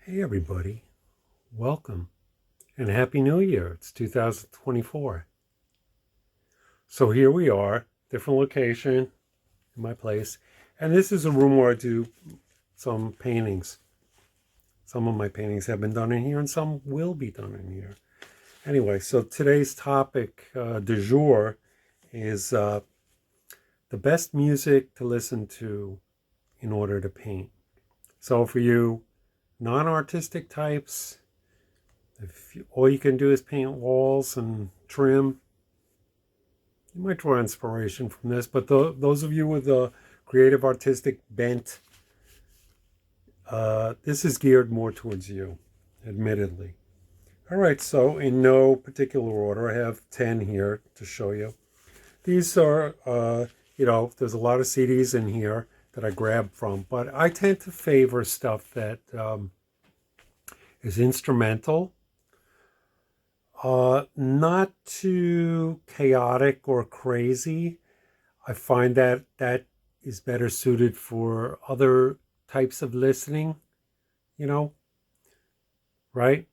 Hey everybody, welcome and Happy New Year. It's 2024. So here we are, different location in my place. And this is a room where I do some paintings. Some of my paintings have been done in here and some will be done in here. Anyway, so today's topic du jour is the best music to listen to in order to paint. So for you non-artistic types, if all you can do is paint walls and trim, you might draw inspiration from this. But those of you with a creative artistic bent, this is geared more towards you, admittedly. All right, so in no particular order, I have 10 here to show you. These are, there's a lot of CDs in here that I grabbed from, but I tend to favor stuff that is instrumental. Not too chaotic or crazy. I find that is better suited for other types of listening, you know, right?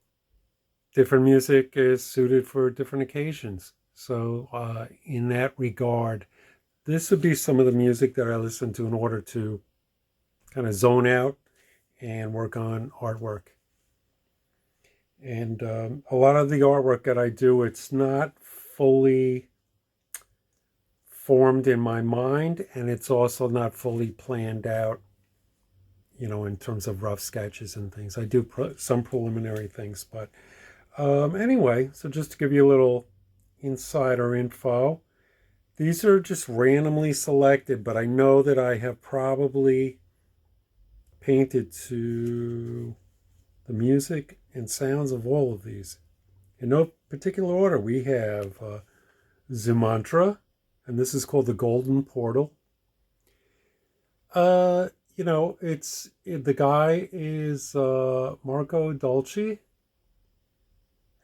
Different music is suited for different occasions. So in that regard, this would be some of the music that I listen to in order to kind of zone out and work on artwork. And a lot of the artwork that I do, it's not fully formed in my mind, and it's also not fully planned out, in terms of rough sketches and things. I do some preliminary things, but anyway, so just to give you a little insider info, these are just randomly selected, but I know that I have probably painted to the music and sounds of all of these. In no particular order, we have Zumantra, and this is called the Golden Portal. The guy is Marco Dolci,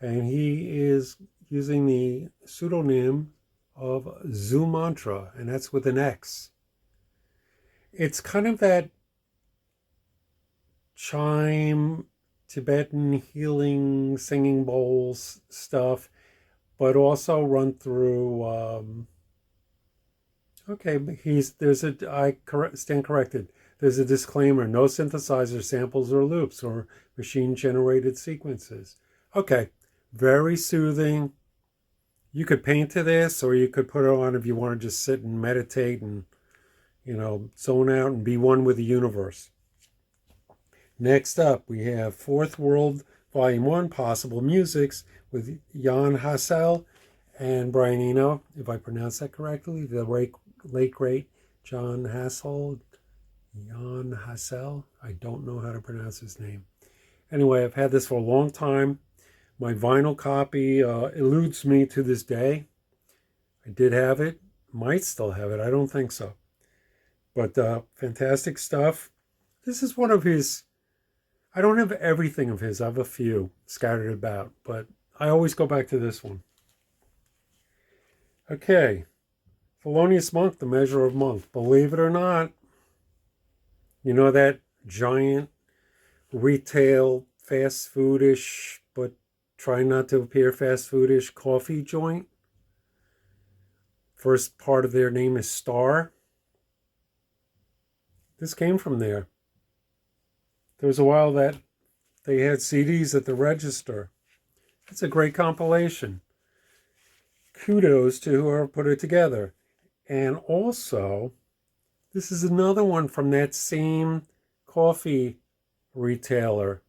and he is using the pseudonym of Zumantra, and that's with an X. It's kind of that chime, Tibetan healing, singing bowls stuff, but also run through. Stand corrected. There's a disclaimer: no synthesizer samples or loops or machine-generated sequences. Okay, very soothing. You could paint to this, or you could put it on if you want to just sit and meditate and, zone out and be one with the universe. Next up, we have Fourth World Volume 1, Possible Musics, with Jan Hassel and Brian Eno, if I pronounce that correctly, the late great Jan Hassel. I don't know how to pronounce his name. Anyway, I've had this for a long time. My vinyl copy eludes me to this day. I did have it, might still have it, I don't think so. But fantastic stuff. This is one of his, I don't have everything of his, I have a few scattered about, but I always go back to this one. Okay, Thelonious Monk, The Measure of Monk. Believe it or not, you know that giant retail fast foodish, but try not to appear fast foodish coffee joint? First part of their name is Star. This came from there. There was a while that they had CDs at the register. It's a great compilation. Kudos to whoever put it together. And also, this is another one from that same coffee retailer.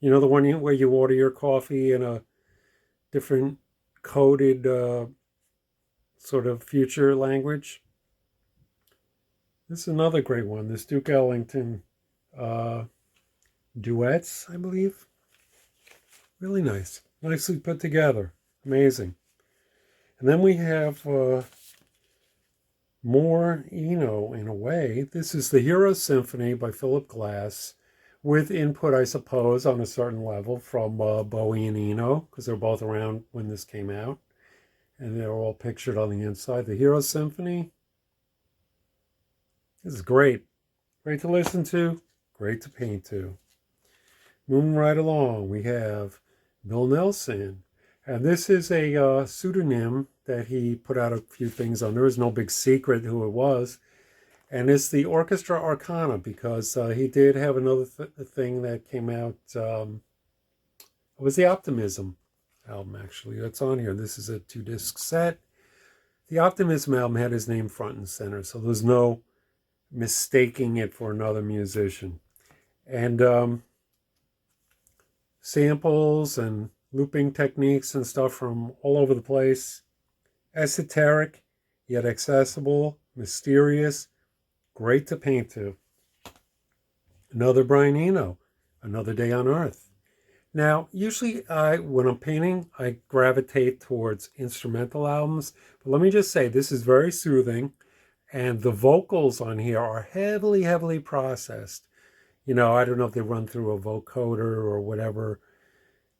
You know, the one where you order your coffee in a different coded sort of future language. This is another great one. This Duke Ellington duets, I believe. Really nice. Nicely put together. Amazing. And then we have more Eno in a way. This is the Hero Symphony by Philip Glass, with input, I suppose, on a certain level from Bowie and Eno, because they're both around when this came out. And they're all pictured on the inside. The Hero Symphony. This is great. Great to listen to. Great to paint to. moving right along, we have Bill Nelson. And this is a pseudonym that he put out a few things under. It's no big secret who it was. And it's the Orchestra Arcana, because he did have another thing that came out. It was the Optimism album, actually. That's on here. This is a 2-disc set. The Optimism album had his name front and center, so there's no mistaking it for another musician. And samples and looping techniques and stuff from all over the place. Esoteric, yet accessible, mysterious, great to paint to. Another Brian Eno, Another Day on Earth. Now, usually when I'm painting, I gravitate towards instrumental albums. But let me just say, this is very soothing. And the vocals on here are heavily, heavily processed. You know, I don't know if they run through a vocoder or whatever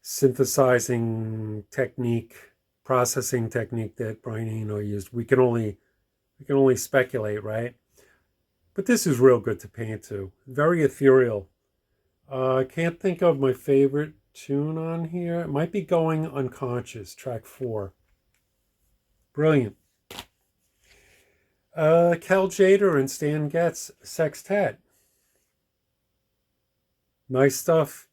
synthesizing technique, processing technique that Brian Eno used. We can only speculate, right? But this is real good to paint to. Very ethereal. I can't think of my favorite tune on here. It might be Going Unconscious, track 4. Brilliant. Cal Tjader and Stan Getz Sextet. Nice stuff.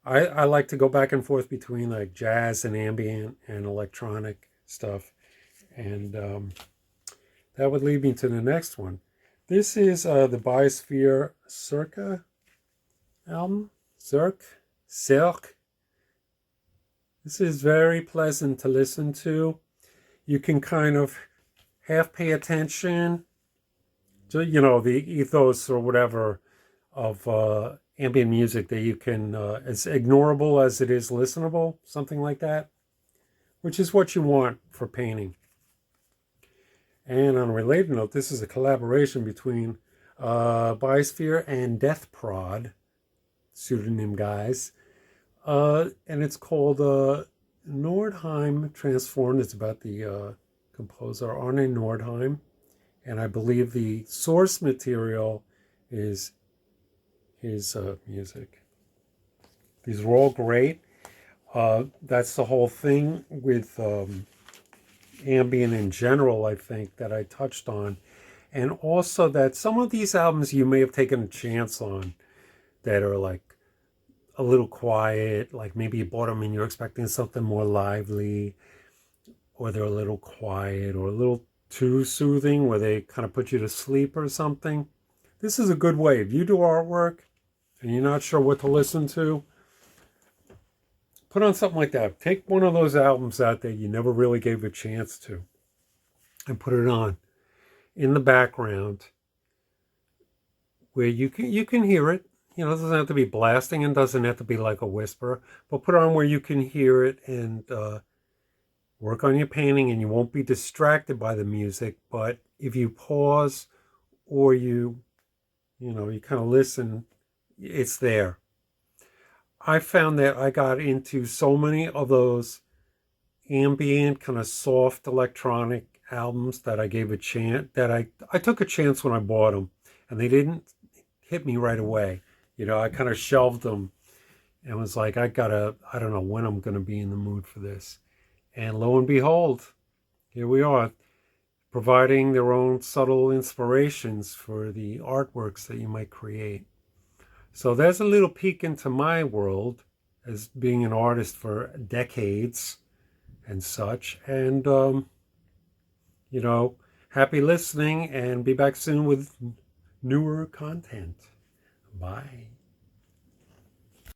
I like to go back and forth between like jazz and ambient and electronic stuff. And that would lead me to the next one. This is the Biosphere Circa album. Cirque. This is very pleasant to listen to. You can kind of half pay attention to, you know, the ethos or whatever of ambient music that you can, as ignorable as it is listenable, something like that, which is what you want for painting. And on a related note, this is a collaboration between Biosphere and Death Prod, pseudonym guys. And it's called Nordheim Transformed. It's about the composer Arne Nordheim. And I believe the source material is his music. These are all great. That's the whole thing with ambient in general, I think, that I touched on. And also that some of these albums you may have taken a chance on that are like a little quiet, like maybe you bought them and you're expecting something more lively, or they're a little quiet or a little too soothing where they kind of put you to sleep or something. This is a good way. If you do artwork and you're not sure what to listen to, put on something like that. Take one of those albums out that you never really gave a chance to and put it on in the background where you can hear it. You know, it doesn't have to be blasting and doesn't have to be like a whisper, but put it on where you can hear it and work on your painting, and you won't be distracted by the music. But if you pause or you kind of listen, it's there. I found that I got into so many of those ambient, kind of soft electronic albums that I gave a chance, that I took a chance when I bought them, and they didn't hit me right away. You know, I kind of shelved them and was like, I don't know when I'm going to be in the mood for this. And lo and behold, here we are, providing their own subtle inspirations for the artworks that you might create. So there's a little peek into my world as being an artist for decades and such. And, happy listening, and be back soon with newer content. Bye.